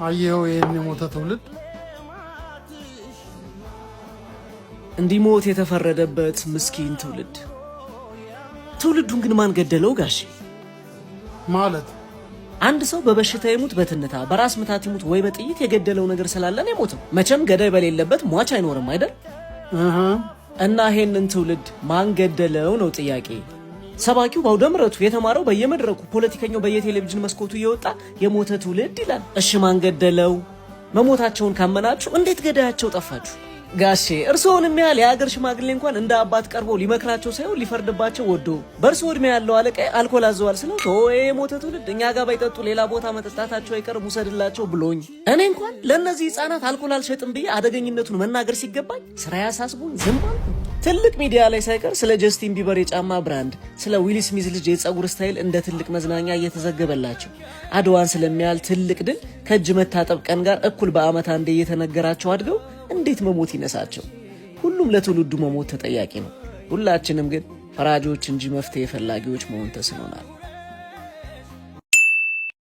አየው ይሄን የሞተ ትውልድ እንዲሞት የተፈረደበት ምስኪን ትውልድ። ትውልዱን ግን ማን ገደለው ጋሼ? ማለት አንድ ሰው በበሽታ ይሙት በትንታ በራስ ምታት ይሙት ወይ በጥይት የገደለው ነገር ስላለ ነው የሞተው። መቼም ገዳይ በሌለበት ሟች አይኖርም አይደል? እና ይሄንን ትውልድ ማን ገደለው ነው ጥያቄ። ሰባኪው ባውደ ምሕረቱ የተማረው በየመድረኩ ፖለቲከኛው በየቴሌቪዥን መስኮቱ እየወጣ የሞተ ትውልድ ይላል። እሺ ማን ገደለው? መሞታቸውን ካመናችሁ እንዴት ገዳያቸው ጠፋችሁ? ጋሼ እርሶንም ያህል የሀገር ሽማግሌ እንኳን እንደ አባት ቀርቦ ሊመክራቸው ሳይሆን ሊፈርድባቸው ወዶ በእርሶ እድሜ ያለው አለቃ አልኮል አዘዋል ስለው ተወው የሞተ ትውልድ እኛ ጋር ባይጠጡ ሌላ ቦታ መጠጣታቸው አይቀርም ውሰድላቸው ብሎኝ እኔ እንኳን ለእነዚህ ህፃናት አልኮል አልሸጥም ብዬ አደገኝነቱን መናገር ሲገባኝ ስራ ያሳስቡኝ ዝም አልኩ። ትልቅ ሚዲያ ላይ ሳይቀር ስለ ጀስቲን ቢበር የጫማ ብራንድ፣ ስለ ዊል ስሚዝ ልጅ የፀጉር ስታይል እንደ ትልቅ መዝናኛ እየተዘገበላቸው አድዋን ስለሚያል ትልቅ ድል ከእጅ መታጠብ ቀን ጋር እኩል በአመት አንዴ እየተነገራቸው አድገው እንዴት መሞት ይነሳቸው? ሁሉም ለትውልዱ መሞት ተጠያቂ ነው። ሁላችንም ግን ፈራጆች እንጂ መፍትሄ ፈላጊዎች መሆን ተስኖናል።